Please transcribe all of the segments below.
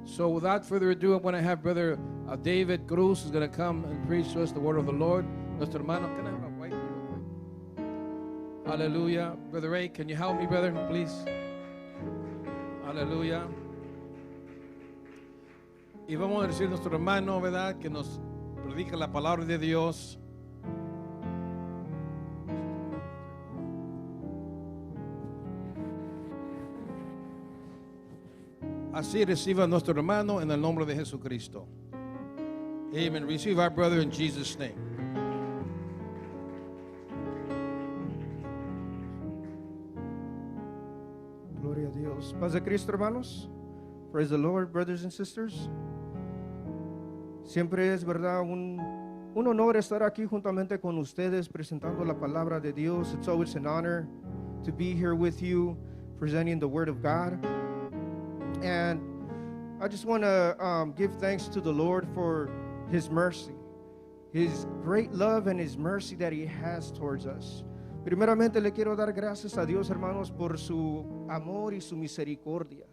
So without further ado, I'm going to have Brother David Cruz is going to come and preach to us the word of the Lord. Nuestro hermano, can I have a white real quick? Hallelujah. Brother Ray, can you help me, brother, please? Hallelujah. Y vamos a decir a nuestro hermano, ¿verdad?, que nos predica la palabra de Dios. Así reciba a nuestro hermano en el nombre de Jesucristo. Amen. Receive our brother in Jesus' name. Gloria a Dios. Paz de Cristo, hermanos. Praise the Lord, brothers and sisters. Siempre es verdad un honor estar aquí juntamente con ustedes presentando la palabra de Dios. It's always an honor to be here with you presenting the word of God. And I just want to give thanks to the Lord for His mercy, His great love and His mercy that He has towards us. Primeramente le quiero dar gracias a Dios, hermanos, por su amor y su misericordia.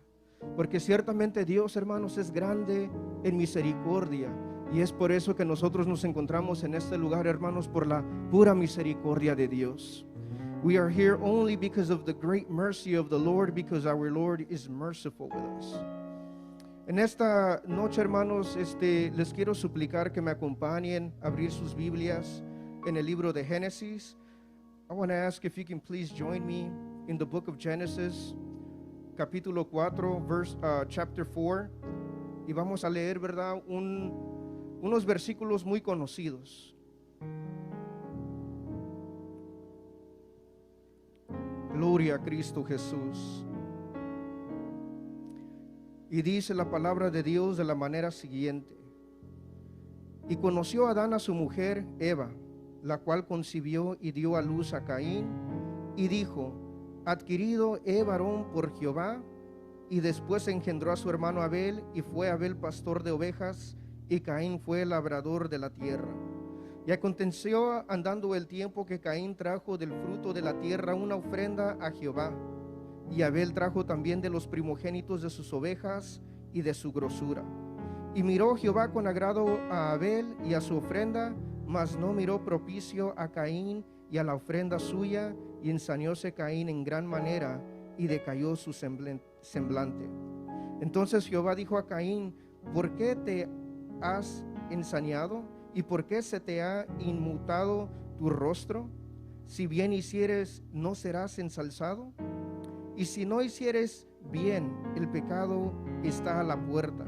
Porque ciertamente Dios, hermanos, es grande en misericordia. Y es por eso que nosotros nos encontramos en este lugar, hermanos, por la pura misericordia de Dios. We are here only because of the great mercy of the Lord, because our Lord is merciful with us. En esta noche, hermanos, les quiero suplicar que me acompañen a abrir sus Biblias en el libro de Génesis. I want to ask if you can please join me in the book of Genesis, capítulo 4, chapter 4. Y vamos a leer, ¿verdad?, unos versículos muy conocidos. Gloria a Cristo Jesús. Y dice la palabra de Dios de la manera siguiente: y conoció Adán a su mujer Eva, la cual concibió y dio a luz a Caín, y dijo: adquirido he varón por Jehová. Y después engendró a su hermano Abel, y fue Abel pastor de ovejas, y Caín fue labrador de la tierra. Y aconteció andando el tiempo que Caín trajo del fruto de la tierra una ofrenda a Jehová, y Abel trajo también de los primogénitos de sus ovejas y de su grosura. Y miró Jehová con agrado a Abel y a su ofrenda, mas no miró propicio a Caín y a la ofrenda suya, y ensañóse Caín en gran manera, y decayó su semblante. Entonces Jehová dijo a Caín: ¿por qué te has ensañado? ¿Y por qué se te ha inmutado tu rostro? Si bien hicieres, ¿no serás ensalzado? Y si no hicieres bien, el pecado está a la puerta.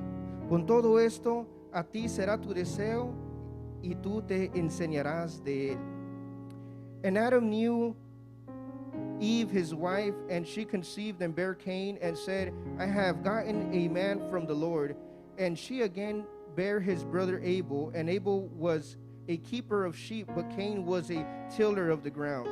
Con todo esto, a ti será tu deseo, y tú te enseñarás de él. And Adam knew Eve his wife, and she conceived and bare Cain, and said, I have gotten a man from the Lord. And she again bare his brother Abel, and Abel was a keeper of sheep, but Cain was a tiller of the ground.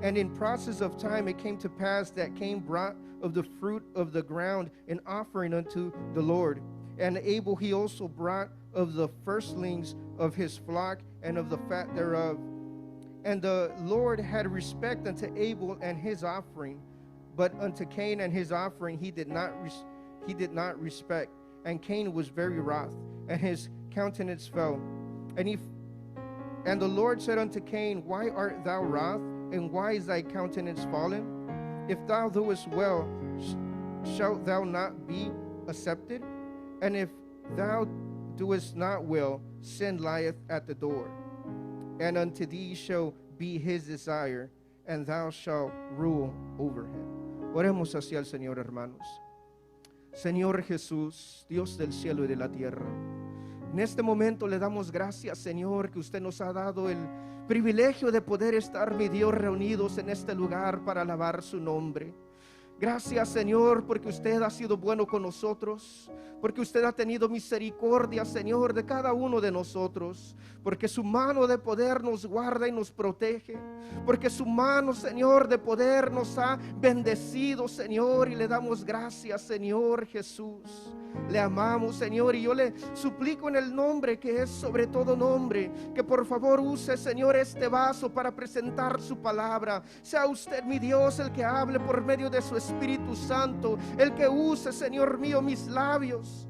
And in process of time it came to pass that Cain brought of the fruit of the ground an offering unto the Lord. And Abel he also brought of the firstlings of his flock and of the fat thereof. And the Lord had respect unto Abel and his offering, but unto Cain and his offering he did not respect. And Cain was very wroth, and his countenance fell. And the Lord said unto Cain, why art thou wroth, and why is thy countenance fallen? If thou doest well, shalt thou not be accepted? And if thou doest not well, sin lieth at the door. And unto thee shall be his desire, and thou shalt rule over him. Oremos hacia el Señor, hermanos. Señor Jesús, Dios del cielo y de la tierra, en este momento le damos gracias, Señor, que usted nos ha dado el privilegio de poder estar, mi Dios, reunidos en este lugar para alabar su nombre. Gracias, Señor, porque usted ha sido bueno con nosotros, porque usted ha tenido misericordia, Señor, de cada uno de nosotros, porque su mano de poder nos guarda y nos protege, porque su mano, Señor, de poder nos ha bendecido, Señor, y le damos gracias, Señor Jesús. Le amamos, Señor, y yo le suplico en el nombre que es sobre todo nombre, que por favor use, Señor, este vaso para presentar su palabra. Sea usted, mi Dios, el que hable por medio de su Espíritu Santo, el que use, Señor mío, mis labios.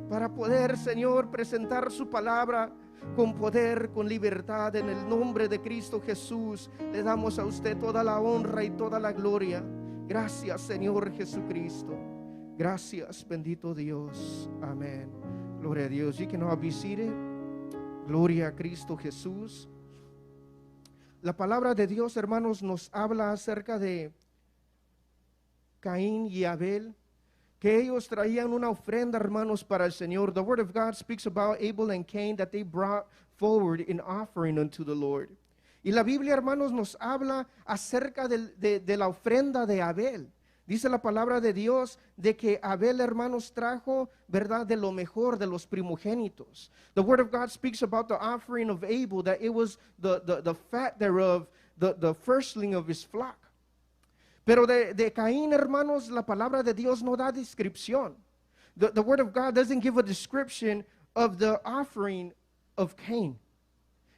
para poder, Señor, presentar su palabra con poder, con libertad. En el nombre de Cristo Jesús, le damos a usted toda la honra y toda la gloria. Gracias, Señor Jesucristo. Gracias, bendito Dios. Amén. Gloria a Dios. You can all be seated. Gloria a Cristo Jesús. La palabra de Dios, hermanos, nos habla acerca de Caín y Abel, que ellos traían una ofrenda, hermanos, para el Señor. The word of God speaks about Abel and Cain, that they brought forward an offering unto the Lord. Y la Biblia, hermanos, nos habla acerca de la ofrenda de Abel. Dice la palabra de Dios de que Abel, hermanos, trajo, ¿verdad?, de lo mejor, de los primogénitos. The word of God speaks about the offering of Abel, that it was the fat thereof, the firstling of his flock. Pero de Caín, hermanos, la palabra de Dios no da descripción. The word of God doesn't give a description of the offering of Cain.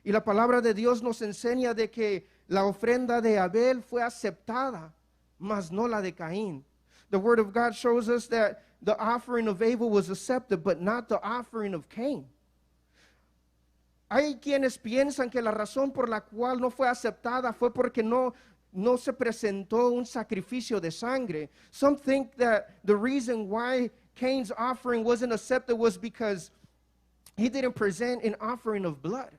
Y la palabra de Dios nos enseña de que la ofrenda de Abel fue aceptada, mas no la de Caín. The word of God shows us that the offering of Abel was accepted, but not the offering of Cain. Hay quienes piensan que la razón por la cual no fue aceptada fue porque no se presentó un sacrificio de sangre. Some think that the reason why Cain's offering wasn't accepted was because he didn't present an offering of blood.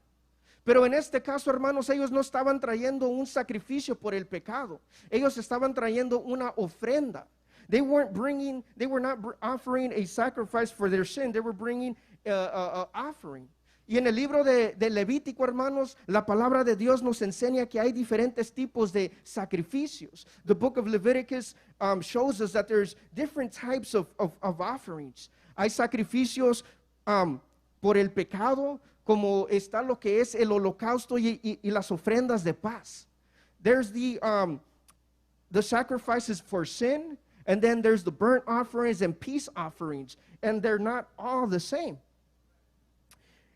Pero en este caso, hermanos, ellos no estaban trayendo un sacrificio por el pecado. Ellos estaban trayendo una ofrenda. They were not offering a sacrifice for their sin. They were bringing a offering. Y en el libro de Levítico, hermanos, la palabra de Dios nos enseña que hay diferentes tipos de sacrificios. The book of Leviticus shows us that there's different types of offerings. Hay sacrificios por el pecado, como está lo que es el holocausto y las ofrendas de paz. There's the sacrifices for sin, and then there's the burnt offerings and peace offerings, and they're not all the same.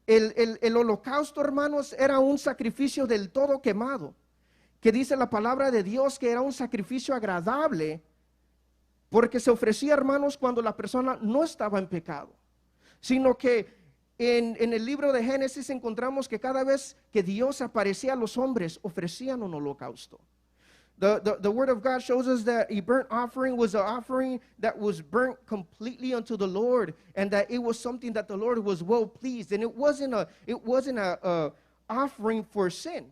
El holocausto, hermanos, era un sacrificio del todo quemado, que dice la palabra de Dios que era un sacrificio agradable, porque se ofrecía, hermanos, cuando la persona no estaba en pecado, sino que en el libro de Génesis encontramos que cada vez que Dios aparecía a los hombres, ofrecían un holocausto. The word of God shows us that a burnt offering was an offering that was burnt completely unto the Lord, and that it was something that the Lord was well pleased. And it wasn't a offering for sin.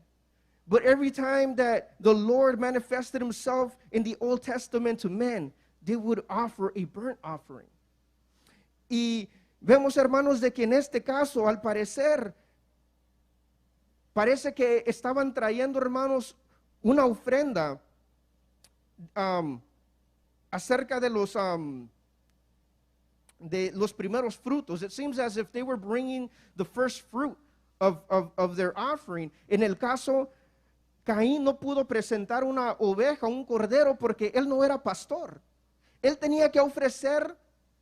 But every time that the Lord manifested himself in the Old Testament to men, they would offer a burnt offering. Y vemos, hermanos, de que en este caso, al parecer, parece que estaban trayendo, hermanos, una ofrenda acerca de los primeros frutos. It seems as if they were bringing the first fruit of their offering. En el caso, Caín no pudo presentar una oveja, un cordero, porque él no era pastor. Él tenía que ofrecer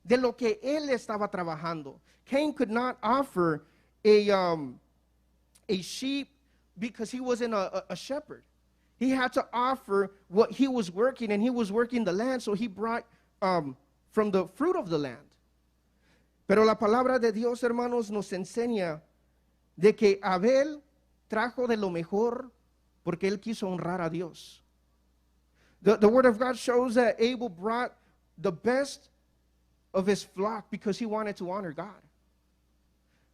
de lo que él estaba trabajando. Cain could not offer a sheep because he wasn't a shepherd. He had to offer what he was working, and he was working the land, so he brought from the fruit of the land. Pero la palabra de Dios, hermanos, nos enseña de que Abel trajo de lo mejor porque él quiso honrar a Dios. The word of God shows that Abel brought the best of his flock because he wanted to honor God.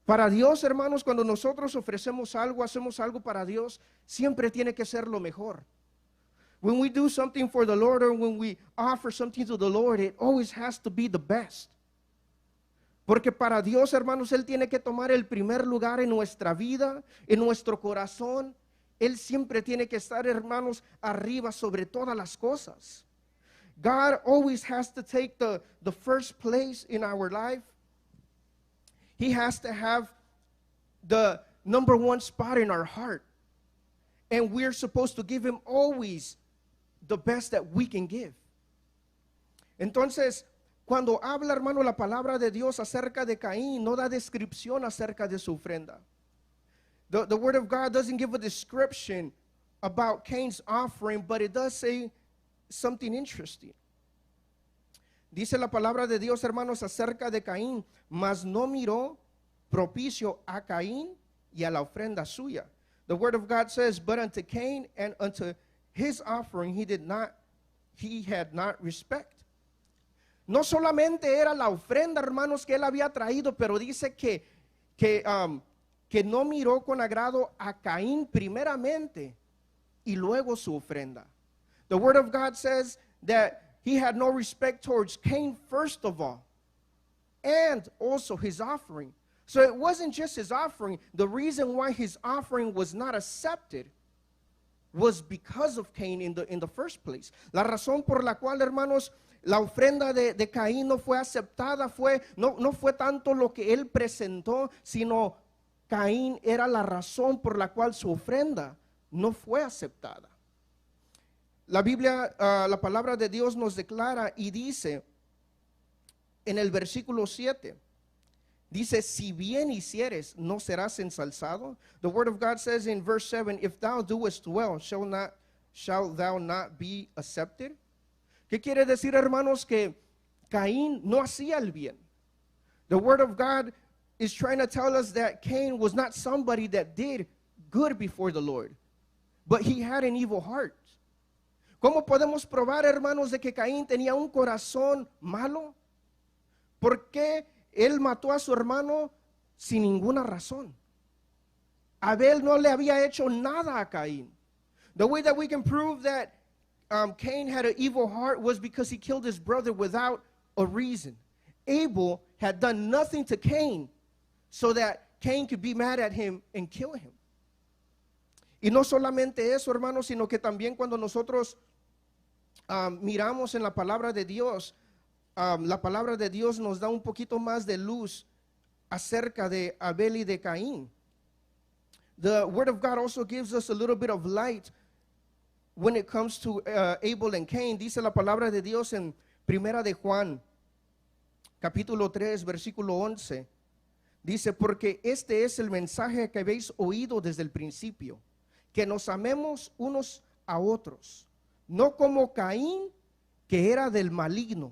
Para Dios, hermanos, cuando nosotros ofrecemos algo, hacemos algo para Dios, siempre tiene que ser lo mejor. When we do something for the Lord, or when we offer something to the Lord, it always has to be the best. Porque para Dios, hermanos, Él tiene que tomar el primer lugar en nuestra vida, en nuestro corazón. Él siempre tiene que estar, hermanos, arriba sobre todas las cosas. God always has to take the first place in our life. He has to have the number one spot in our heart. And we're supposed to give him always the best that we can give. Entonces, cuando habla, hermano, la palabra de Dios acerca de Caín, no da descripción acerca de su ofrenda. The word of God doesn't give a description about Cain's offering, but it does say something interesting. Dice la palabra de Dios, hermanos, acerca de Caín, mas no miró propicio a Caín y a la ofrenda suya. The word of God says, but unto Cain and unto his offering he had not respect. No solamente era la ofrenda, hermanos, que él había traído, pero dice que no miró con agrado a Caín primeramente y luego su ofrenda. The word of God says that he had no respect towards Cain first of all, and also his offering. So it wasn't just his offering. The reason why his offering was not accepted was because of Cain in the first place. La razón por la cual, hermanos, la ofrenda de Caín no fue aceptada, no fue tanto lo que él presentó, sino Caín era la razón por la cual su ofrenda no fue aceptada. La Biblia, la palabra de Dios nos declara y dice en el versículo 7, dice, si bien hicieres, no serás ensalzado. The word of God says in verse 7, if thou doest well, shall thou not be accepted? ¿Qué quiere decir, hermanos? Que Caín no hacía el bien. The word of God is trying to tell us that Cain was not somebody that did good before the Lord, but he had an evil heart. ¿Cómo podemos probar, hermanos, de que Caín tenía un corazón malo? ¿Por qué él mató a su hermano sin ninguna razón? Abel no le había hecho nada a Caín. The way that we can prove that Cain had an evil heart was because he killed his brother without a reason. Abel had done nothing to Cain so that Cain could be mad at him and kill him. Y no solamente eso, hermanos, sino que también cuando nosotros miramos en la palabra de Dios, la palabra de Dios nos da un poquito más de luz acerca de Abel y de Caín. The word of God also gives us a little bit of light when it comes to Abel and Cain. Dice la palabra de Dios en Primera de Juan, capítulo 3, versículo 11. Dice, porque este es el mensaje que habéis oído desde el principio, que nos amemos unos a otros, no como Caín, que era del maligno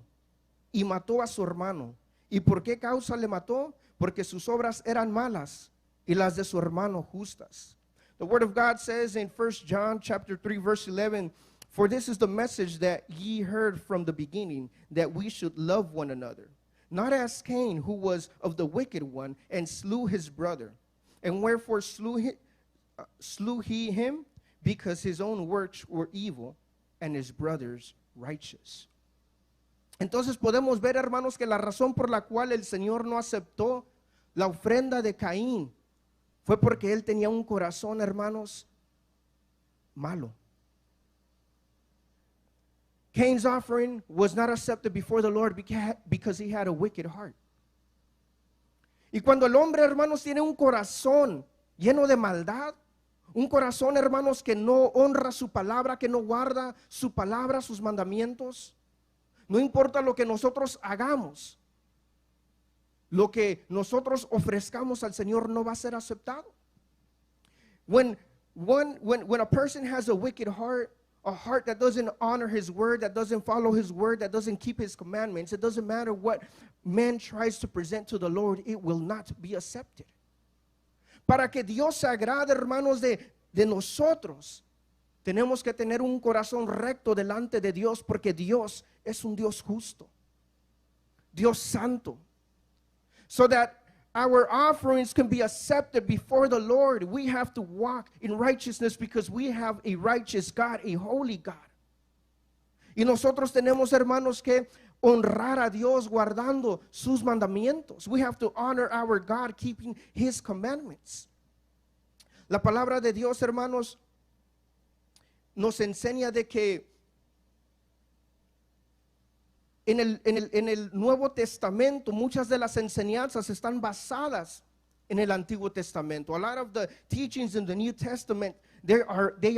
y mató a su hermano. ¿Y por qué causa le mató? Porque sus obras eran malas y las de su hermano justas. The word of God says in 1 John chapter 3 verse 11, for this is the message that ye heard from the beginning, that we should love one another. Not as Cain, who was of the wicked one, and slew his brother. And wherefore slew he him? Because his own works were evil, and his brothers righteous. Entonces podemos ver, hermanos, que la razón por la cual el Señor no aceptó la ofrenda de Caín fue porque él tenía un corazón, hermanos, malo. Cain's offering was not accepted before the Lord because he had a wicked heart. Y cuando el hombre, hermanos, tiene un corazón lleno de maldad, un corazón, hermanos, que no honra su palabra, que no guarda su palabra, sus mandamientos, no importa lo que nosotros hagamos, lo que nosotros ofrezcamos al Señor no va a ser aceptado. When a person has a wicked heart, a heart that doesn't honor his word, that doesn't follow his word, that doesn't keep his commandments, it doesn't matter what man tries to present to the Lord, it will not be accepted. Para que Dios se agrade, hermanos, de nosotros, tenemos que tener un corazón recto delante de Dios, porque Dios es un Dios justo, Dios santo. So that our offerings can be accepted before the Lord, we have to walk in righteousness because we have a righteous God, a holy God. Y nosotros tenemos, hermanos, que honrar a Dios guardando sus mandamientos. We have to honor our God keeping his commandments. La palabra de Dios, hermanos, nos enseña de que en el Nuevo Testamento muchas de las enseñanzas están basadas en el Antiguo Testamento. A lot of the teachings in the New Testament, they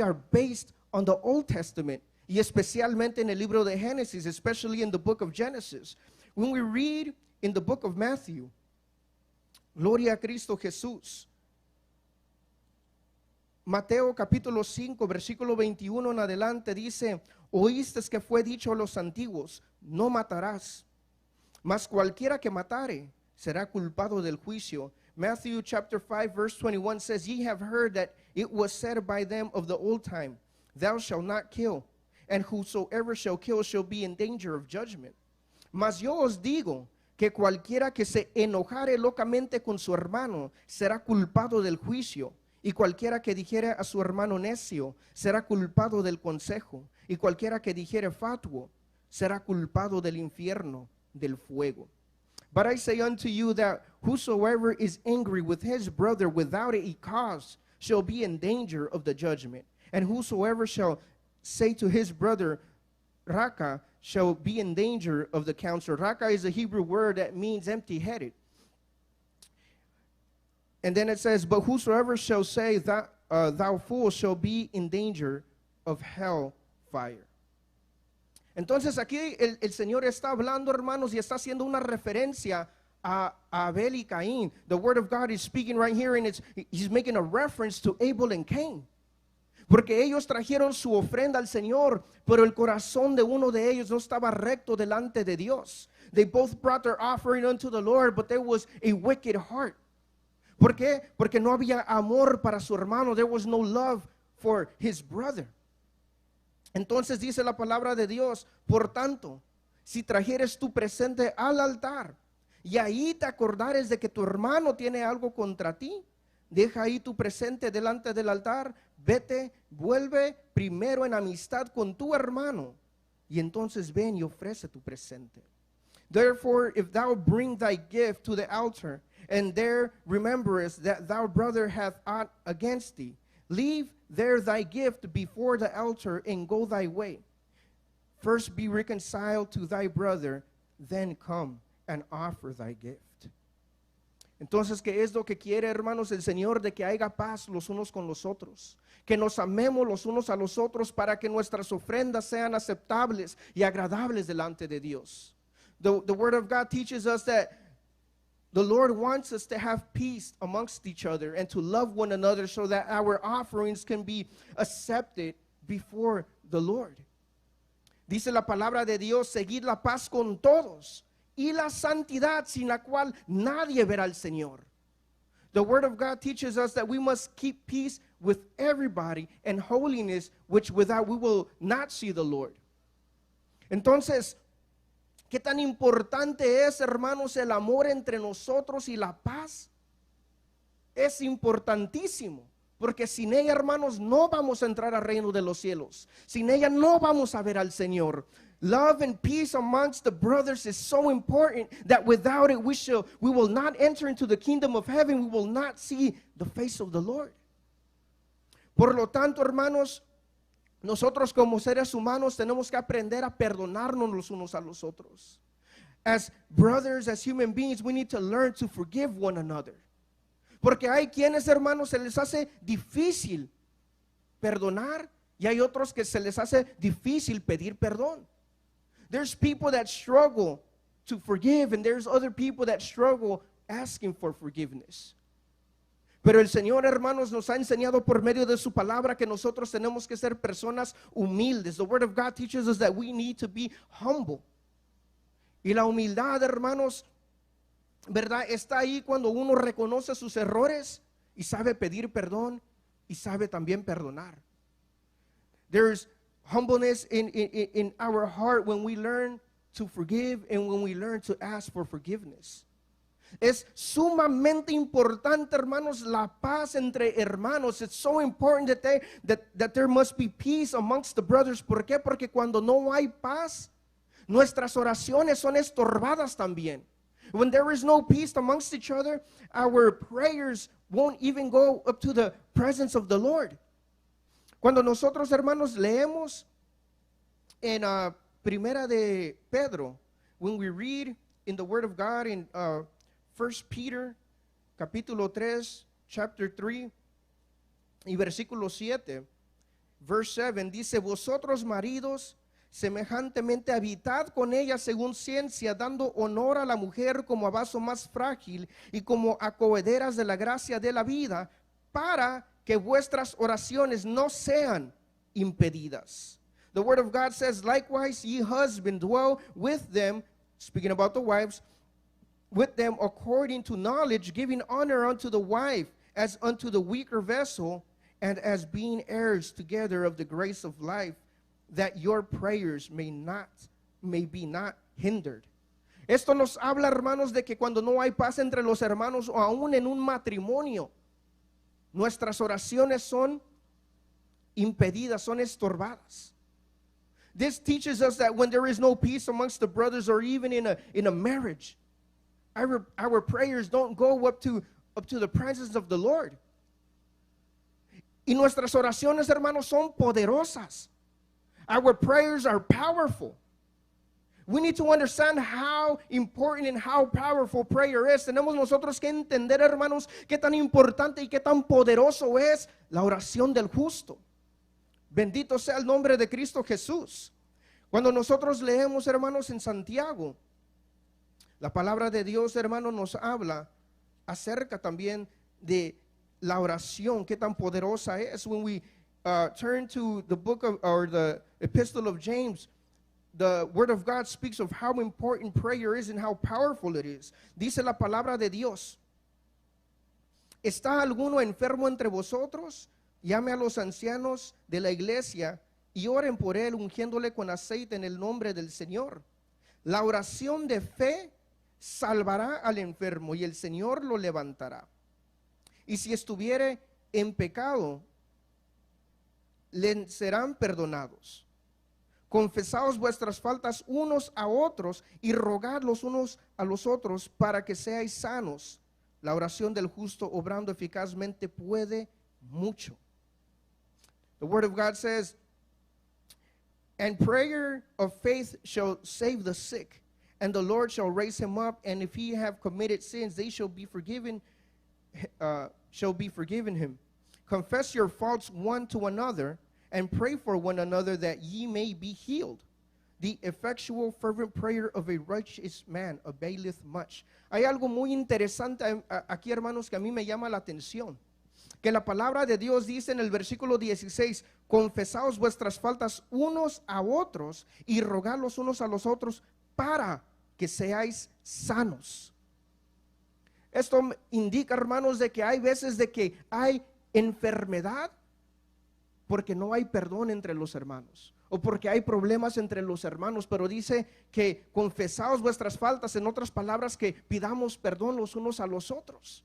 are based on the Old Testament, y especialmente en el libro de Génesis, especially in the book of Genesis. When we read in the book of Matthew, Gloria a Cristo Jesús, Mateo capítulo 5, versículo 21 en adelante dice, oíste que fue dicho a los antiguos, no matarás, Mas cualquiera que matare será culpado del juicio. Matthew chapter 5 verse 21 says, Ye have heard that it was said by them of the old time, Thou shalt not kill, and whosoever shall kill shall be in danger of judgment. Mas yo os digo que cualquiera que se enojare locamente con su hermano será culpado del juicio, y cualquiera que dijere a su hermano necio será culpado del consejo, y cualquiera que dijere fatuo será culpado del infierno, del fuego. But I say unto you that whosoever is angry with his brother without a cause shall be in danger of the judgment. And whosoever shall say to his brother, Raka, shall be in danger of the council. Raka is a Hebrew word that means empty-headed. And then it says, but whosoever shall say that thou fool shall be in danger of hell fire. Entonces aquí el Señor está hablando, hermanos, y está haciendo una referencia a Abel y Caín. The word of God is speaking right here, and he's making a reference to Abel and Cain. Porque ellos trajeron su ofrenda al Señor, pero el corazón de uno de ellos no estaba recto delante de Dios. They both brought their offering unto the Lord, but there was a wicked heart. ¿Por qué? Porque no había amor para su hermano. There was no love for his brother. Entonces dice la palabra de Dios, por tanto, si trajeres tu presente al altar y ahí te acordares de que tu hermano tiene algo contra ti, deja ahí tu presente delante del altar, vete, vuelve primero en amistad con tu hermano y entonces ven y ofrece tu presente. Therefore, if thou bring thy gift to the altar and there rememberest that thy brother hath aught against thee, leave there thy gift before the altar and go thy way. First be reconciled to thy brother, then come and offer thy gift. Entonces, ¿qué es lo que quiere, hermanos, el Señor? De que haya paz los unos con los otros, que nos amemos los unos a los otros para que nuestras ofrendas sean aceptables y agradables delante de Dios. The Word of God teaches us that the Lord wants us to have peace amongst each other and to love one another so that our offerings can be accepted before the Lord. Dice la palabra de Dios, seguid la paz con todos y la santidad sin la cual nadie verá al Señor. The Word of God teaches us that we must keep peace with everybody and holiness, which without we will not see the Lord. Entonces, ¿qué tan importante es, hermanos, el amor entre nosotros y la paz? Es importantísimo, porque sin ella, hermanos, no vamos a entrar al reino de los cielos. Sin ella no vamos a ver al Señor. Love and peace amongst the brothers is so important that without it we will not enter into the kingdom of heaven. We will not see the face of the Lord. Por lo tanto, hermanos, nosotros como seres humanos tenemos que aprender a perdonarnos los unos a los otros. As brothers, as human beings, we need to learn to forgive one another. Porque hay quienes, hermanos, se les hace difícil perdonar y hay otros que se les hace difícil pedir perdón. There's people that struggle to forgive and there's other people that struggle asking for forgiveness. Pero el Señor, hermanos, nos ha enseñado por medio de su palabra que nosotros tenemos que ser personas humildes. The Word of God teaches us that we need to be humble. Y la humildad, hermanos, ¿verdad? Está ahí cuando uno reconoce sus errores y sabe pedir perdón y sabe también perdonar. There's humbleness in our heart when we learn to forgive and when we learn to ask for forgiveness. Es sumamente importante, hermanos, la paz entre hermanos. It's so important that there must be peace amongst the brothers. ¿Por qué? Porque cuando no hay paz, nuestras oraciones son estorbadas también. When there is no peace amongst each other, our prayers won't even go up to the presence of the Lord. Cuando nosotros, hermanos, leemos en Primera de Pedro, when we read in the Word of God in 1 Peter, capítulo 3, chapter 3, y versículo 7, verse 7, dice, vosotros maridos, semejantemente habitad con ella según ciencia, dando honor a la mujer como a vaso más frágil y como a cohederas de la gracia de la vida, para que vuestras oraciones no sean impedidas. The Word of God says, likewise ye husbands dwell with them speaking about the wives, with them according to knowledge, giving honor unto the wife as unto the weaker vessel, and as being heirs together of the grace of life, that your prayers may be not hindered. Esto nos habla, hermanos, de que cuando no hay paz entre los hermanos o aún en un matrimonio, nuestras oraciones son impedidas, son estorbadas. This teaches us that when there is no peace amongst the brothers or even in a marriage, our prayers don't go up to the presence of the Lord. Y nuestras oraciones, hermanos, son poderosas. Our prayers are powerful. We need to understand how important and how powerful prayer is. Tenemos nosotros que entender, hermanos, qué tan importante y qué tan poderoso es la oración del justo. Bendito sea el nombre de Cristo Jesús. Cuando nosotros leemos, hermanos, en Santiago, la palabra de Dios, hermano, nos habla acerca también de la oración, qué tan poderosa es. When we turn to the book of, or the epistle of James, the word of God speaks of how important prayer is and how powerful it is. Dice la palabra de Dios: ¿está alguno enfermo entre vosotros? Llame a los ancianos de la iglesia y oren por él, ungiéndole con aceite en el nombre del Señor. La oración de fe salvará al enfermo y el Señor lo levantará. Y si estuviere en pecado, le serán perdonados. Confesaos vuestras faltas unos a otros y rogad los unos a los otros para que seáis sanos. La oración del justo obrando eficazmente puede mucho. The word of God says, and prayer of faith shall save the sick, and the Lord shall raise him up, and if he have committed sins, they shall be forgiven him. Confess your faults one to another, and pray for one another that ye may be healed. The effectual fervent prayer of a righteous man availeth much. Hay algo muy interesante aquí, hermanos, que a mí me llama la atención. Que la palabra de Dios dice en el versículo 16, confesaos vuestras faltas unos a otros y rogad los unos a los otros para que seáis sanos. Esto indica, hermanos, de que hay veces de que hay enfermedad porque no hay perdón entre los hermanos, o porque hay problemas entre los hermanos, pero dice que confesaos vuestras faltas, en otras palabras, que pidamos perdón los unos a los otros.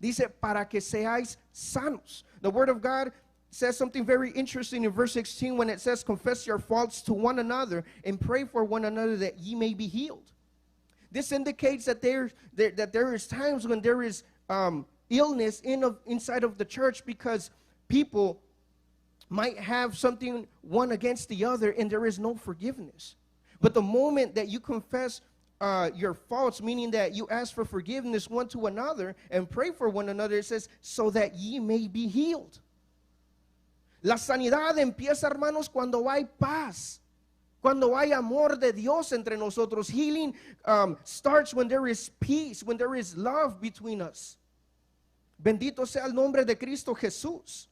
Dice, para que seáis sanos. The word of God says something very interesting in verse 16 when it says, confess your faults to one another and pray for one another that ye may be healed. This indicates that there is times when there is illness inside of the church because people might have something one against the other and there is no forgiveness. But the moment that you confess your faults, meaning that you ask for forgiveness one to another and pray for one another, it says, so that ye may be healed. La sanidad empieza, hermanos, cuando hay paz, cuando hay amor de Dios entre nosotros. Healing starts when there is peace, when there is love between us. Bendito sea el nombre de Cristo Jesús.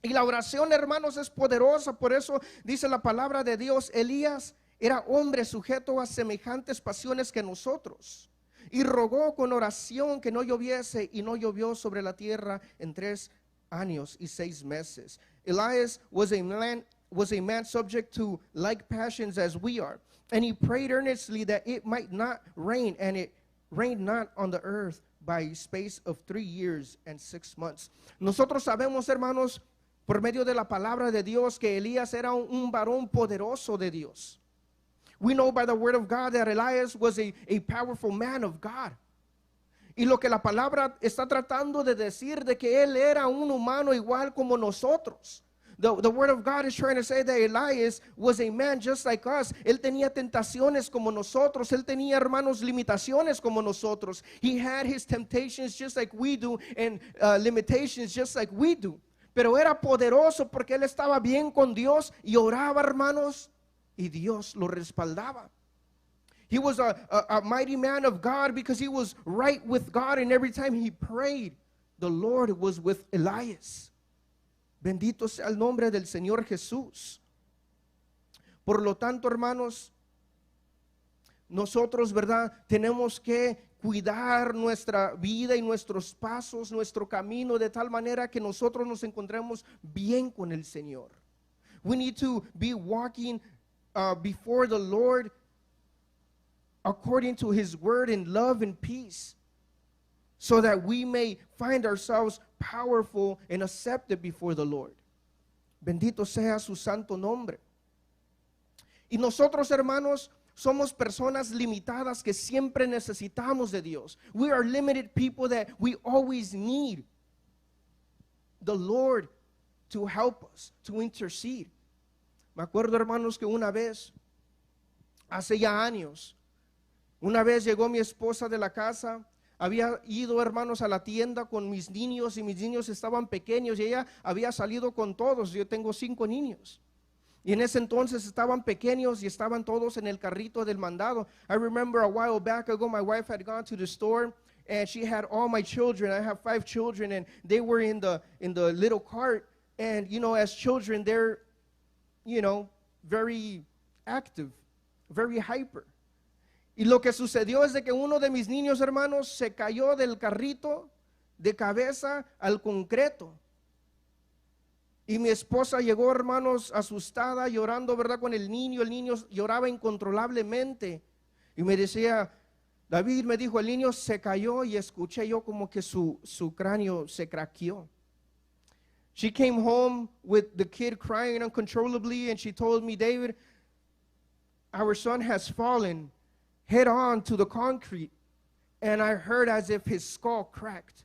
Y la oración, hermanos, es poderosa. Por eso dice la palabra de Dios, Elías era hombre sujeto a semejantes pasiones que nosotros, y rogó con oración que no lloviese, y no llovió sobre la tierra en 3 años y 6 meses. Elias was a man subject to like passions as we are, and he prayed earnestly that it might not rain, and it rained not on the earth by a space of 3 years and 6 months. Nosotros sabemos, hermanos, por medio de la palabra de Dios, que Elías era un varón poderoso de Dios. We know by the word of God that Elias was a powerful man of God. Y lo que la palabra está tratando de decir, de que él era un humano igual como nosotros. The word of God is trying to say that Elias was a man just like us. Él tenía tentaciones como nosotros. Él tenía, hermanos, limitaciones como nosotros. He had his temptations just like we do, and limitations just like we do. Pero era poderoso porque él estaba bien con Dios y oraba, hermanos, y Dios lo respaldaba. He was a mighty man of God because he was right with God, and every time he prayed, the Lord was with Elias. Bendito sea el nombre del Señor Jesús. Por lo tanto, hermanos, nosotros, ¿verdad? Tenemos que cuidar nuestra vida y nuestros pasos, nuestro camino, de tal manera que nosotros nos encontremos bien con el Señor. We need to be walking before the Lord according to His word in love and peace, so that we may find ourselves powerful and accepted before the Lord. Bendito sea su santo nombre. Y nosotros, hermanos, somos personas limitadas que siempre necesitamos de Dios. We are limited people that we always need the Lord to help us, to intercede. Me acuerdo, hermanos, que una vez, hace ya años, una vez llegó mi esposa de la casa. Había ido, hermanos, a la tienda con mis niños y mis niños estaban pequeños y ella había salido con todos. Yo tengo 5 niños. Y en ese entonces estaban pequeños y estaban todos en el carrito del mandado. I remember a while back ago, my wife had gone to the store and she had all my children. I have 5 children and they were in the little cart. And, you know, as children, they're, you know, very active, very hyper. Y lo que sucedió es de que uno de mis niños, hermanos, se cayó del carrito de cabeza al concreto. Y mi esposa llegó, hermanos, asustada, llorando, ¿verdad? Con el niño lloraba incontrolablemente. Y me decía, David, me dijo, el niño se cayó y escuché yo como que su cráneo se craqueó. She came home with the kid crying uncontrollably and she told me, David, our son has fallen head on to the concrete and I heard as if his skull cracked.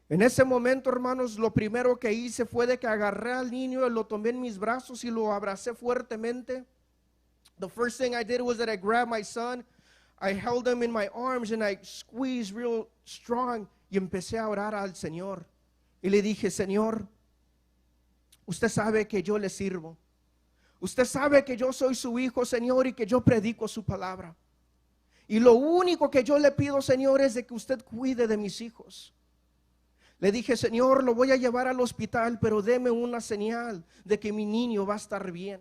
En ese momento, hermanos, lo primero que hice fue de que agarré al niño, lo tomé en mis brazos y lo abracé fuertemente. The first thing I did was that I grabbed my son, I held him in my arms and I squeezed real strong y empecé a orar al Señor. Y le dije, Señor, usted sabe que yo le sirvo. Usted sabe que yo soy su hijo, Señor, y que yo predico su palabra. Y lo único que yo le pido, Señor, es de que usted cuide de mis hijos. Le dije, Señor, lo voy a llevar al hospital, pero deme una señal de que mi niño va a estar bien.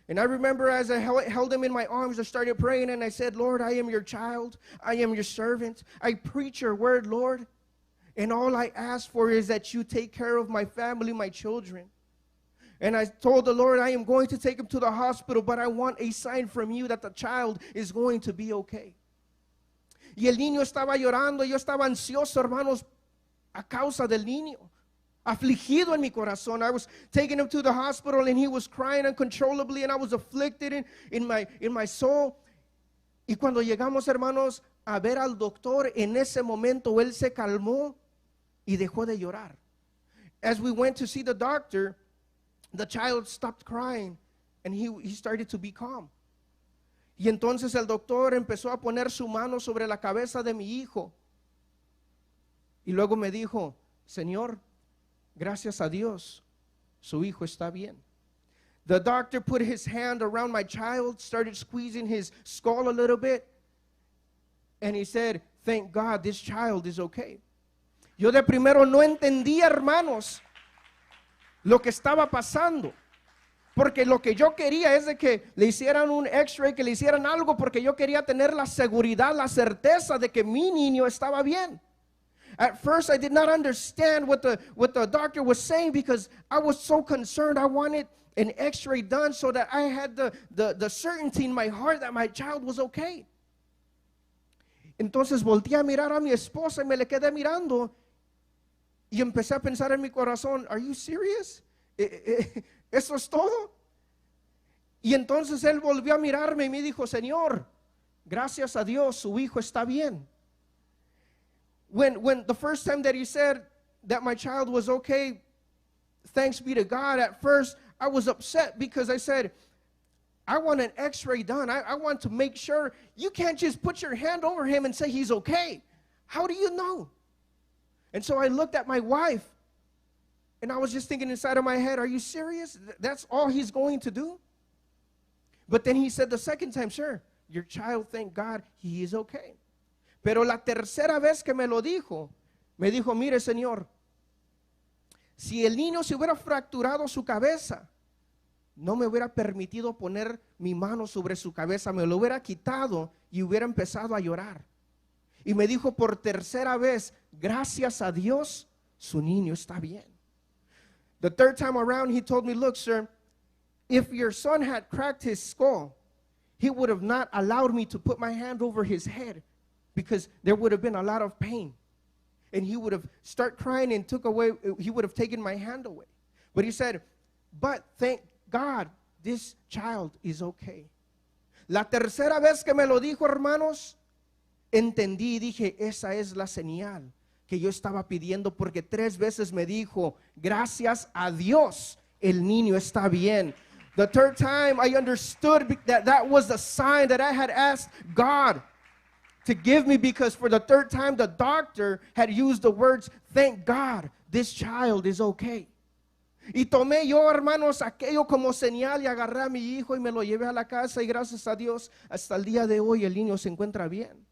And I remember as I held him in my arms, I started praying and I said, Lord, I am your child. I am your servant. I preach your word, Lord. And all I ask for is that you take care of my family, my children. And I told the Lord, I am going to take him to the hospital, but I want a sign from you that the child is going to be okay. Y el niño estaba llorando, yo estaba ansioso, hermanos, a causa del niño, afligido en mi corazón. I was taking him to the hospital and he was crying uncontrollably and I was afflicted in my soul. Y cuando llegamos, hermanos, a ver al doctor, en ese momento él se calmó y dejó de llorar. As we went to see the doctor, the child stopped crying and he started to be calm. Y entonces el doctor empezó a poner su mano sobre la cabeza de mi hijo. Y luego me dijo, Señor, gracias a Dios, su hijo está bien. The doctor put his hand around my child, started squeezing his skull a little bit, and he said, thank God, this child is okay. Yo de primero no entendía, hermanos, lo que estaba pasando. Porque lo que yo quería es de que le hicieran un x-ray, que le hicieran algo, porque yo quería tener la seguridad, la certeza de que mi niño estaba bien. At first I did not understand what the doctor was saying because I was so concerned. I wanted an x-ray done so that I had the certainty in my heart that my child was okay. Entonces volteé a mirar a mi esposa y me le quedé mirando y empecé a pensar en mi corazón, are you serious? ¿Eso es todo? Y entonces él volvió a mirarme y me dijo, Señor, gracias a Dios, su hijo está bien. When the first time that he said that my child was okay, thanks be to God, at first I was upset because I said, I want an x-ray done. I want to make sure. You can't just put your hand over him and say he's okay. How do you know? And so I looked at my wife and I was just thinking inside of my head, are you serious? That's all he's going to do? But then he said the second time, sure, your child, thank God, he is okay. Pero la tercera vez que me dijo, mire, Señor, si el niño se hubiera fracturado su cabeza, no me hubiera permitido poner mi mano sobre su cabeza, me lo hubiera quitado y hubiera empezado a llorar. Y me dijo por tercera vez, gracias a Dios, su niño está bien. The third time around, he told me, look, sir, if your son had cracked his skull, he would have not allowed me to put my hand over his head because there would have been a lot of pain. And he would have started crying and he would have taken my hand away. But he said, but thank God, this child is okay. La tercera vez que me lo dijo, hermanos, entendí y dije, esa es la señal que yo estaba pidiendo, porque 3 veces me dijo, gracias a Dios, el niño está bien. The third time I understood that was the sign that I had asked God to give me, because for the third time the doctor had used the words, thank God, this child is okay. Y tomé yo, hermanos, aquello como señal y agarré a mi hijo y me lo llevé a la casa, y gracias a Dios, hasta el día de hoy el niño se encuentra bien.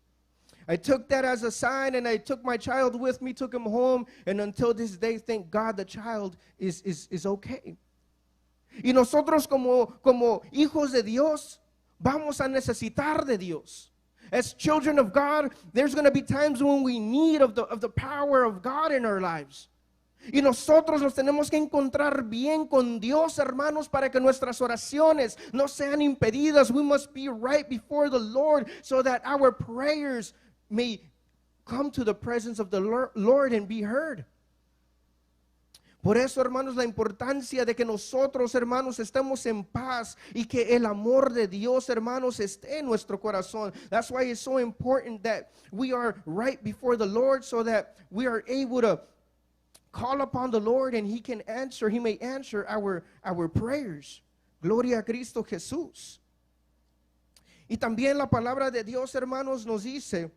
I took that as a sign, and I took my child with me, took him home, and until this day, thank God, the child is okay. Y nosotros como hijos de Dios, vamos a necesitar de Dios. As children of God, there's going to be times when we need of the power of God in our lives. Y nosotros nos tenemos que encontrar bien con Dios, hermanos, para que nuestras oraciones no sean impedidas. We must be right before the Lord so that our prayers may come to the presence of the Lord and be heard. Por eso, hermanos, la importancia de que nosotros, hermanos, estemos en paz y que el amor de Dios, hermanos, esté en nuestro corazón. That's why it's so important that we are right before the Lord, so that we are able to call upon the Lord and He may answer our prayers. Gloria a Cristo Jesús. Y también la palabra de Dios, hermanos, nos dice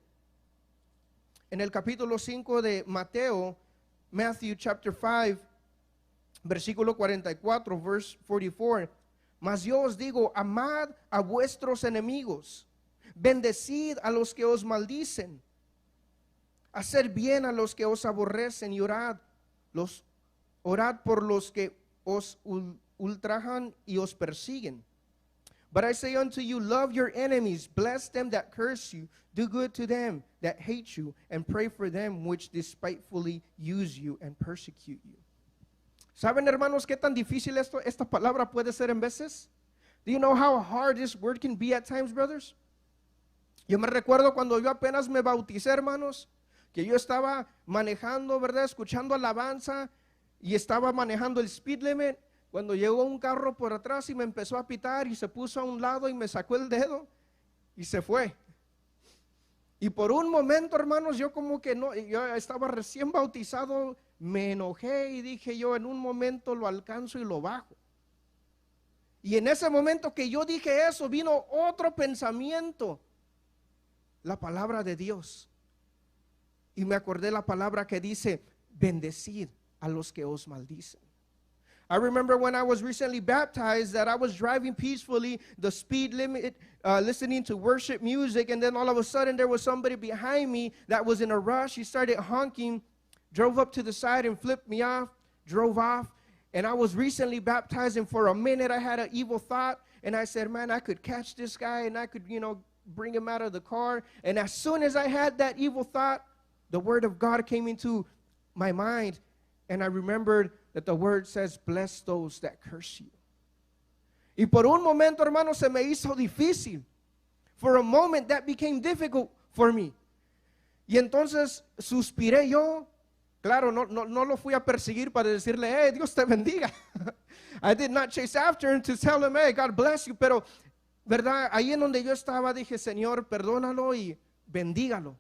en el capítulo 5 de Matthew chapter 5, versículo 44, verse 44. Mas yo os digo, amad a vuestros enemigos, bendecid a los que os maldicen, haced bien a los que os aborrecen, y orad por los que os ultrajan y os persiguen. But I say unto you, love your enemies, bless them that curse you, do good to them that hate you, and pray for them which despitefully use you and persecute you. ¿Saben, hermanos, qué tan difícil esta palabra puede ser en veces? Do you know how hard this word can be at times, brothers? Yo me recuerdo cuando yo apenas me bauticé, hermanos, que yo estaba manejando, ¿verdad? Escuchando alabanza, y estaba manejando el speed limit, cuando llegó un carro por atrás y me empezó a pitar y se puso a un lado y me sacó el dedo y se fue. Y por un momento, hermanos, yo como que no, yo estaba recién bautizado, me enojé y dije yo, en un momento lo alcanzo y lo bajo. Y en ese momento que yo dije eso, vino otro pensamiento, la palabra de Dios. Y me acordé la palabra que dice, bendecid a los que os maldicen. I remember when I was recently baptized that I was driving peacefully, the speed limit, listening to worship music, and then all of a sudden there was somebody behind me that was in a rush. He started honking, drove up to the side and flipped me off, drove off. And I was recently baptized, and for a minute I had an evil thought, and I said, man, I could catch this guy and I could, bring him out of the car. And as soon as I had that evil thought, the word of God came into my mind, and I remembered that the word says, bless those that curse you. Y por un momento, hermano, se me hizo difícil. For a moment, that became difficult for me. Y entonces suspiré yo. Claro, no lo fui a perseguir para decirle, hey, Dios te bendiga. I did not chase after him to tell him, hey, God bless you. Pero, ¿verdad? Ahí en donde yo estaba, dije, Señor, perdónalo y bendígalo.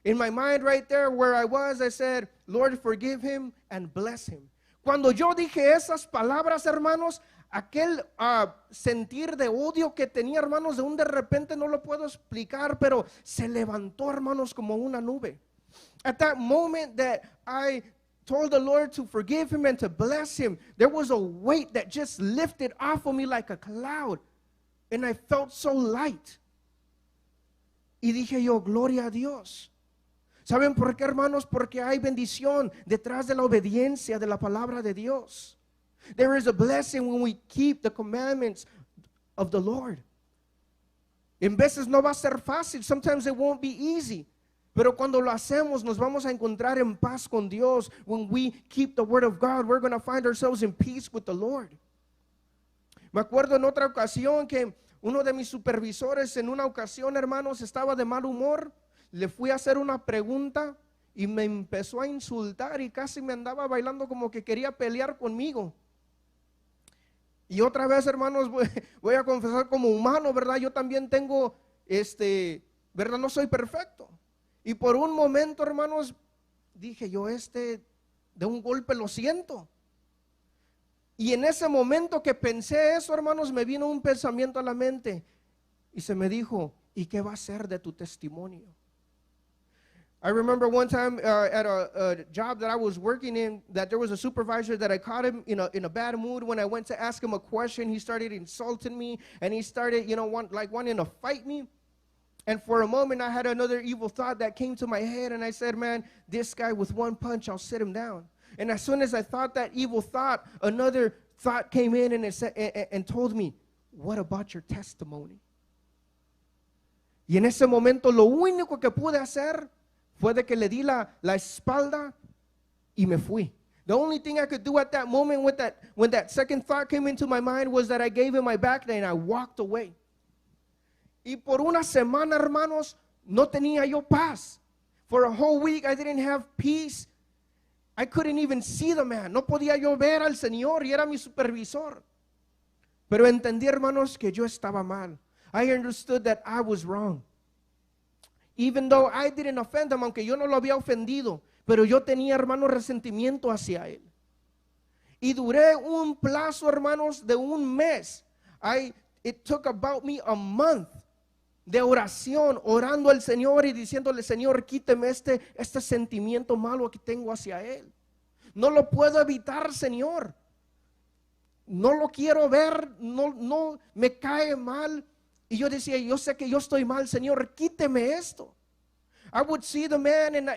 In my mind right there where I was, I said, Lord, forgive him and bless him. Cuando yo dije esas palabras, hermanos, aquel sentir de odio que tenía, hermanos, de repente no lo puedo explicar, pero se levantó, hermanos, como una nube. At that moment that I told the Lord to forgive him and to bless him, there was a weight that just lifted off of me like a cloud, and I felt so light. Y dije yo, gloria a Dios. ¿Saben por qué, hermanos? Porque hay bendición detrás de la obediencia de la palabra de Dios. There is a blessing when we keep the commandments of the Lord. En veces no va a ser fácil. Sometimes it won't be easy. Pero cuando lo hacemos, nos vamos a encontrar en paz con Dios. When we keep the word of God, we're going to find ourselves in peace with the Lord. Me acuerdo en otra ocasión que uno de mis supervisores en una ocasión, hermanos, estaba de mal humor. Le fui a hacer una pregunta y me empezó a insultar y casi me andaba bailando como que quería pelear conmigo. Y otra vez, hermanos, voy a confesar como humano, ¿verdad? Yo también tengo, ¿verdad? No soy perfecto. Y por un momento, hermanos, dije yo, de un golpe lo siento. Y en ese momento que pensé eso, hermanos, me vino un pensamiento a la mente. Y se me dijo, ¿y qué va a ser de tu testimonio? I remember one time at a job that I was working in, that there was a supervisor that I caught him in a bad mood. When I went to ask him a question, he started insulting me, and he started, wanting to fight me. And for a moment, I had another evil thought that came to my head, and I said, man, this guy with one punch, I'll sit him down. And as soon as I thought that evil thought, another thought came in and told me, what about your testimony? Y en ese momento, lo único que pude hacer fue de que le di la espalda y me fui. The only thing I could do at that moment when that second thought came into my mind was that I gave him my back and I walked away. Y por una semana, hermanos, no tenía yo paz. For a whole week I didn't have peace. I couldn't even see the man. No podía yo ver al Señor y era mi supervisor. Pero entendí, hermanos, que yo estaba mal. I understood that I was wrong. Even though I didn't offend him, aunque yo no lo había ofendido, pero yo tenía, hermanos, resentimiento hacia él. Y duré un plazo, hermanos, de un mes. It took about me a month de oración, orando al Señor y diciéndole, Señor, quíteme este sentimiento malo que tengo hacia él. No lo puedo evitar, Señor. No lo quiero ver, no me cae mal. Y yo decía, yo sé que yo estoy mal, Señor, quíteme esto. I would see the man and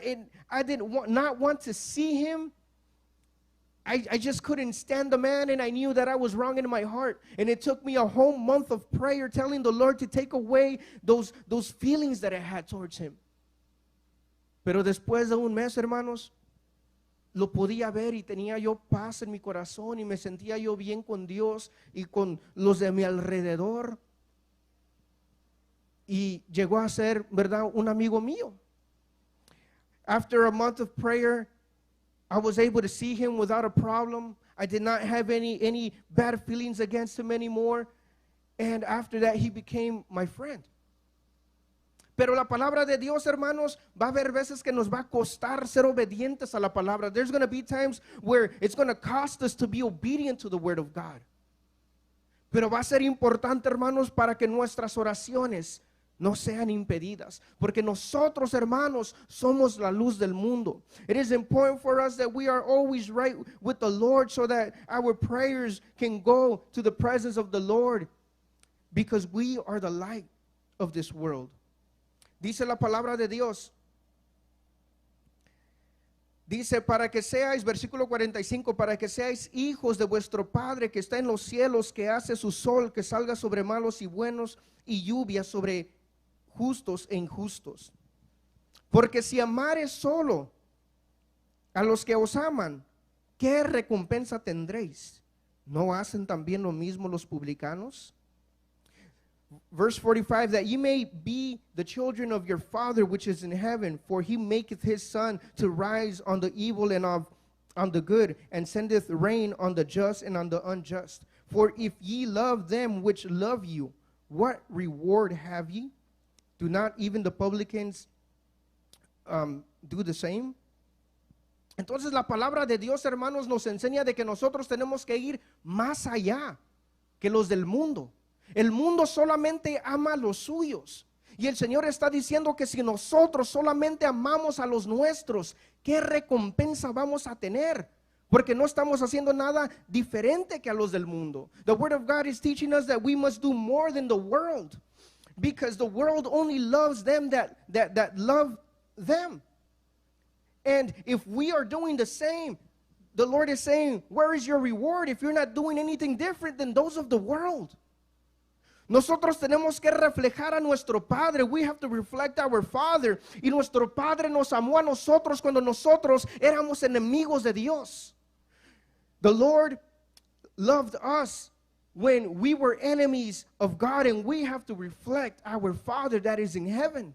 I did not want to see him. I just couldn't stand the man, and I knew that I was wrong in my heart. And it took me a whole month of prayer telling the Lord to take away those feelings that I had towards him. Pero después de un mes, hermanos, lo podía ver y tenía yo paz en mi corazón y me sentía yo bien con Dios y con los de mi alrededor. Y llegó a ser, ¿verdad?, un amigo mío. After a month of prayer, I was able to see him without a problem. I did not have any bad feelings against him anymore. And after that, he became my friend. Pero la palabra de Dios, hermanos, va a haber veces que nos va a costar ser obedientes a la palabra. There's going to be times where it's going to cost us to be obedient to the word of God. Pero va a ser importante, hermanos, para que nuestras oraciones no sean impedidas, porque nosotros, hermanos, somos la luz del mundo. It is important for us that we are always right with the Lord so that our prayers can go to the presence of the Lord, because we are the light of this world. Dice la palabra de Dios. Dice, para que seáis, versículo 45, para que seáis hijos de vuestro Padre que está en los cielos, que hace su sol que salga sobre malos y buenos, y lluvia sobre justos e injustos. Porque si amares solo a los que os aman, ¿qué recompensa tendréis? ¿No hacen también lo mismo los publicanos? Verse 45, that ye may be the children of your Father which is in heaven, for he maketh his sun to rise on the evil and on the good, and sendeth rain on the just and on the unjust. For if ye love them which love you, what reward have ye? Do not even the publicans do the same? Entonces la palabra de Dios, hermanos, nos enseña de que nosotros tenemos que ir más allá que los del mundo. El mundo solamente ama a los suyos. Y el Señor está diciendo que si nosotros solamente amamos a los nuestros, ¿qué recompensa vamos a tener? Porque no estamos haciendo nada diferente que a los del mundo. The Word of God is teaching us that we must do more than the world, because the world only loves them that love them. And if we are doing the same, the Lord is saying, where is your reward if you're not doing anything different than those of the world? Nosotros tenemos que reflejar a nuestro Padre. We have to reflect our Father. Y nuestro Padre nos amó a nosotros cuando nosotros éramos enemigos de Dios. The Lord loved us when we were enemies of God, and we have to reflect our Father that is in heaven.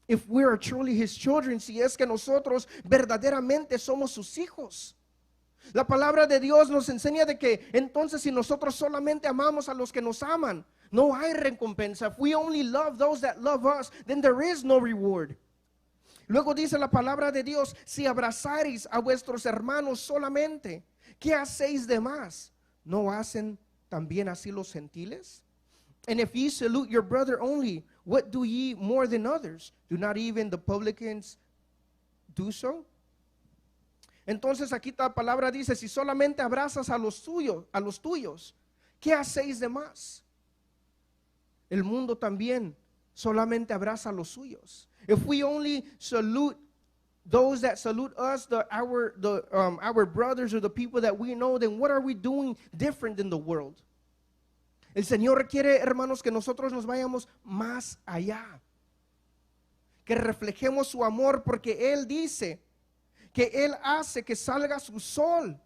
If we are truly His children, si es que nosotros verdaderamente somos sus hijos. La palabra de Dios nos enseña de que entonces si nosotros solamente amamos a los que nos aman, no hay recompensa. If we only love those that love us, then there is no reward. Luego dice la palabra de Dios, si abrazareis a vuestros hermanos solamente, ¿qué hacéis de más? ¿No hacen también así los gentiles? And if ye salute your brother only, what do ye more than others? Do not even the publicans do so? Entonces aquí la palabra dice, si solamente abrazas a los tuyos, ¿qué hacéis de más? El mundo también solamente abraza a los suyos. If we only salute those that salute us, our brothers or the people that we know, then what are we doing different than the world? El Señor requiere, hermanos, que nosotros nos vayamos más allá, que reflejemos su amor, porque Él dice que Él hace que salga su sol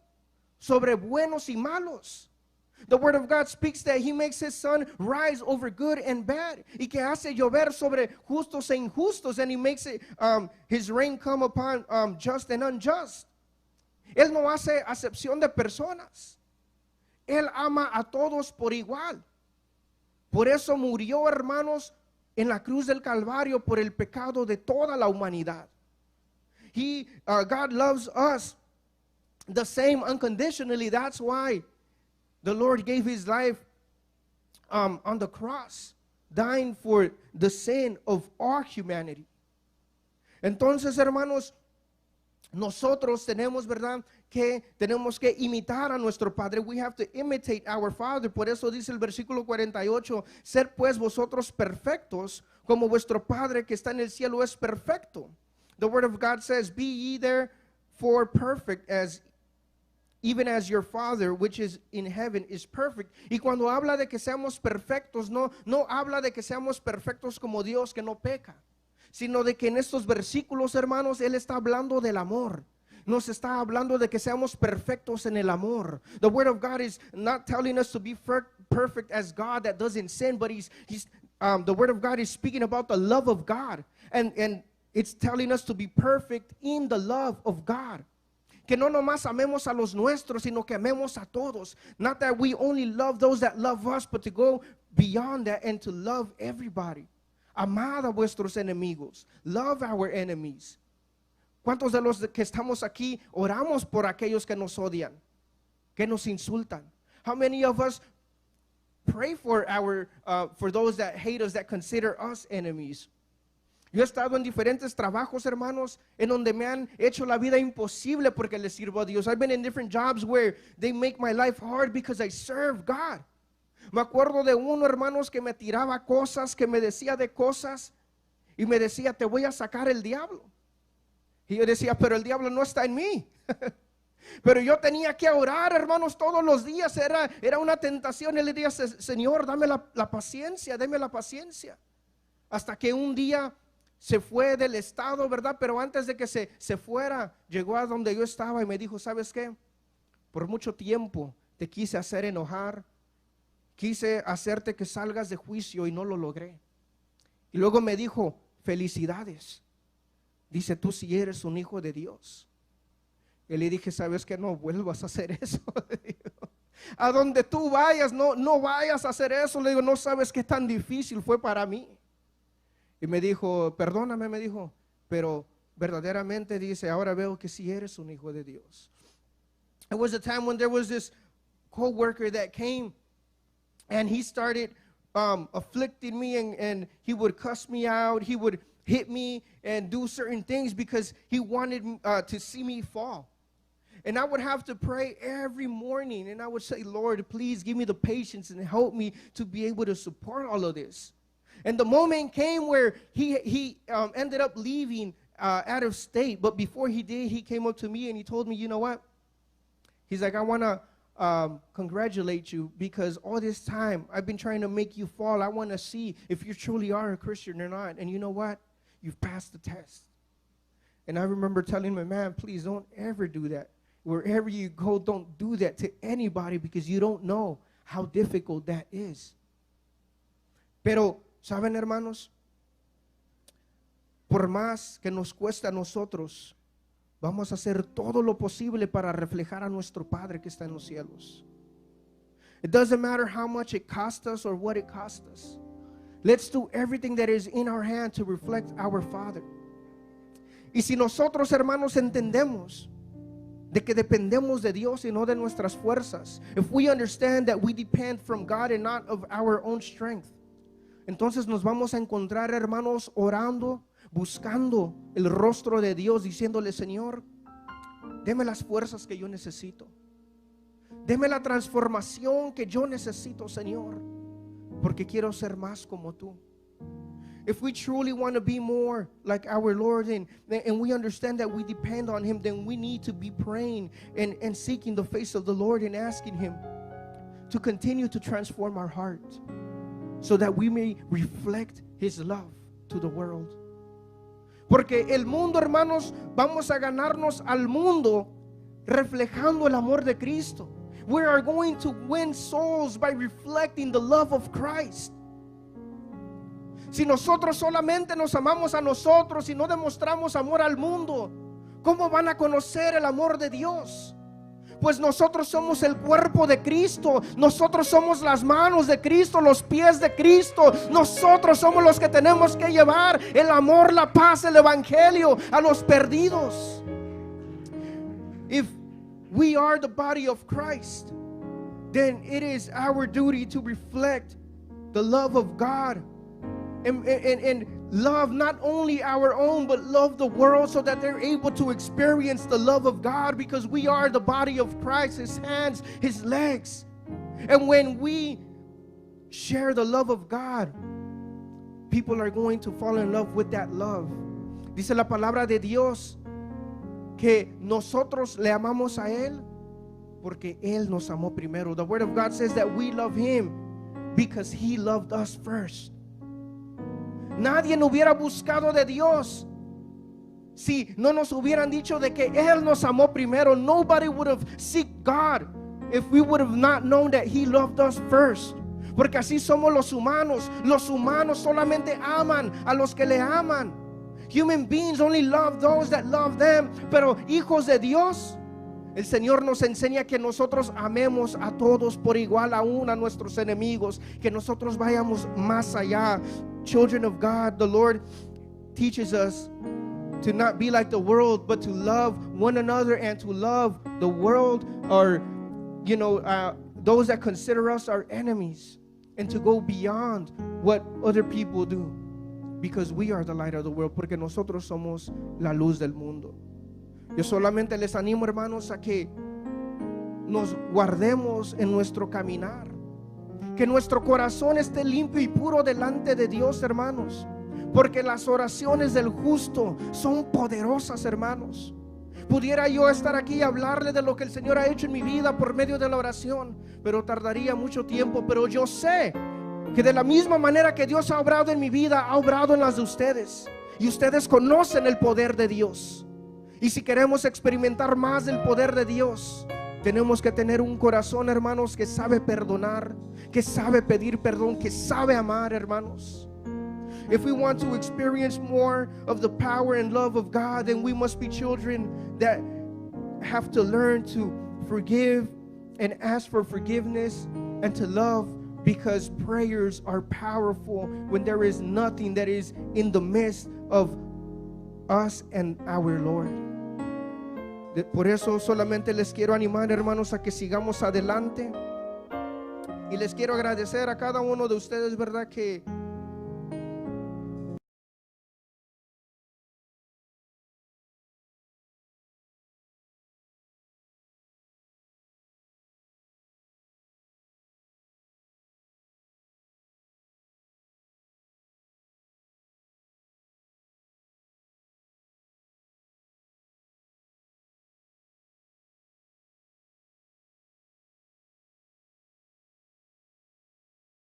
sobre buenos y malos. The word of God speaks that He makes His sun rise over good and bad, y que hace llover sobre justos e injustos, and He makes His rain come upon just and unjust. Él no hace acepción de personas. Él ama a todos por igual. Por eso murió, hermanos, en la cruz del Calvario por el pecado de toda la humanidad. God loves us the same unconditionally. That's why the Lord gave His life on the cross, dying for the sin of our humanity. Entonces, hermanos, nosotros tenemos, ¿verdad?, que tenemos que imitar a nuestro Padre. We have to imitate our Father. Por eso dice el versículo 48, ser pues vosotros perfectos como vuestro Padre que está en el cielo es perfecto. The word of God says, be ye therefore perfect even as your Father which is in heaven is perfect. Y cuando habla de que seamos perfectos, no habla de que seamos perfectos como Dios que no peca, sino de que en estos versículos, hermanos, Él está hablando del amor. Nos está hablando de que seamos perfectos en el amor. The word of God is not telling us to be perfect as God that doesn't sin, but the word of God is speaking about the love of God, and it's telling us to be perfect in the love of God. Que no nomás amemos a los nuestros, sino que amemos a todos. Not that we only love those that love us, but to go beyond that and to love everybody. Amad a vuestros enemigos. Love our enemies. ¿Cuántos de los que estamos aquí oramos por aquellos que nos odian, que nos insultan? How many of us pray for those that hate us, that consider us enemies? Yo he estado en diferentes trabajos, hermanos, en donde me han hecho la vida imposible porque les sirvo a Dios. I've been in different jobs where they make my life hard because I serve God. Me acuerdo de uno, hermanos, que me tiraba cosas, que me decía de cosas y me decía, te voy a sacar el diablo. Y yo decía, pero el diablo no está en mí. Pero yo tenía que orar, hermanos, todos los días. Era una tentación. Él le decía, Señor, dame la paciencia, dame la paciencia. Hasta que un día se fue del estado, ¿verdad? Pero antes de que se fuera, llegó a donde yo estaba y me dijo, ¿sabes qué? Por mucho tiempo te quise hacer enojar, quise hacerte que salgas de juicio y no lo logré. Y luego me dijo, felicidades. Dice, tú sí eres un hijo de Dios. Y le dije, ¿sabes qué? No vuelvas a hacer eso. A donde tú vayas, no vayas a hacer eso. Le digo, no sabes qué tan difícil fue para mí. Y me dijo, perdóname, me dijo, pero verdaderamente dice, ahora veo que sí eres un hijo de Dios. It was a time when there was this co-worker that came and he started afflicting me, and he would cuss me out. He would hit me and do certain things because he wanted to see me fall. And I would have to pray every morning, and I would say, Lord, please give me the patience and help me to be able to support all of this. And the moment came where he ended up leaving out of state. But before he did, he came up to me and he told me, you know what? He's like, I want to congratulate you, because all this time I've been trying to make you fall. I want to see if you truly are a Christian or not. And you know what? You've passed the test. And I remember telling my man, please don't ever do that. Wherever you go, don't do that to anybody, because you don't know how difficult that is. Pero, ¿saben, hermanos? Por más que nos cuesta a nosotros, vamos a hacer todo lo posible para reflejar a nuestro Padre que está en los cielos. It doesn't matter how much it costs us or what it costs us. Let's do everything that is in our hand to reflect our Father. Y si nosotros, hermanos, entendemos de que dependemos de Dios y no de nuestras fuerzas, if we understand that we depend from God and not of our own strength, entonces nos vamos a encontrar, hermanos, orando, buscando el rostro de Dios, diciéndole: Señor, deme las fuerzas que yo necesito, deme la transformación que yo necesito, Señor, porque quiero ser más como tú. If we truly want to be more like our Lord, and we understand that we depend on Him, then we need to be praying and seeking the face of the Lord and asking Him to continue to transform our heart, so that we may reflect His love to the world. Porque el mundo, hermanos, vamos a ganarnos al mundo reflejando el amor de Cristo. We are going to win souls by reflecting the love of Christ. Si nosotros solamente nos amamos a nosotros y no demostramos amor al mundo, ¿cómo van a conocer el amor de Dios? Pues nosotros somos el cuerpo de Cristo, nosotros somos las manos de Cristo, los pies de Cristo, nosotros somos los que tenemos que llevar el amor, la paz, el evangelio a los perdidos. If we are the body of Christ, then it is our duty to reflect the love of God and love not only our own, but love the world, so that they're able to experience the love of God, because we are the body of Christ, His hands, His legs. And when we share the love of God, people are going to fall in love with that love. Dice la palabra de Dios que nosotros le amamos a Él porque Él nos amó primero. The Word of God says that we love Him because He loved us first. Nadie hubiera buscado de Dios si no nos hubieran dicho de que Él nos amó primero. Nobody would have sought God if we would have not known that He loved us first. Porque así somos los humanos. Los humanos solamente aman a los que le aman. Human beings only love those that love them. Pero hijos de Dios, el Señor nos enseña que nosotros amemos a todos por igual, aún a nuestros enemigos, que nosotros vayamos más allá. Children of God, the Lord teaches us to not be like the world, but to love one another and to love the world, or those that consider us our enemies, and to go beyond what other people do, because we are the light of the world, porque nosotros somos la luz del mundo. Yo solamente les animo, hermanos, a que nos guardemos en nuestro caminar, que nuestro corazón esté limpio y puro delante de Dios, hermanos, porque las oraciones del justo son poderosas, hermanos. Pudiera yo estar aquí y hablarle de lo que el Señor ha hecho en mi vida por medio de la oración, pero tardaría mucho tiempo. Pero yo sé que de la misma manera que Dios ha obrado en mi vida, ha obrado en las de ustedes, y ustedes conocen el poder de Dios. Y si queremos experimentar más del poder de Dios, tenemos que tener un corazón, hermanos, que sabe perdonar, que sabe pedir perdón, que sabe amar, hermanos. If we want to experience more of the power and love of God, then we must be children that have to learn to forgive and ask for forgiveness and to love, because prayers are powerful when there is nothing that is in the midst of us and our Lord. Por eso solamente les quiero animar, hermanos, a que sigamos adelante. Y les quiero agradecer a cada uno de ustedes, ¿verdad?, que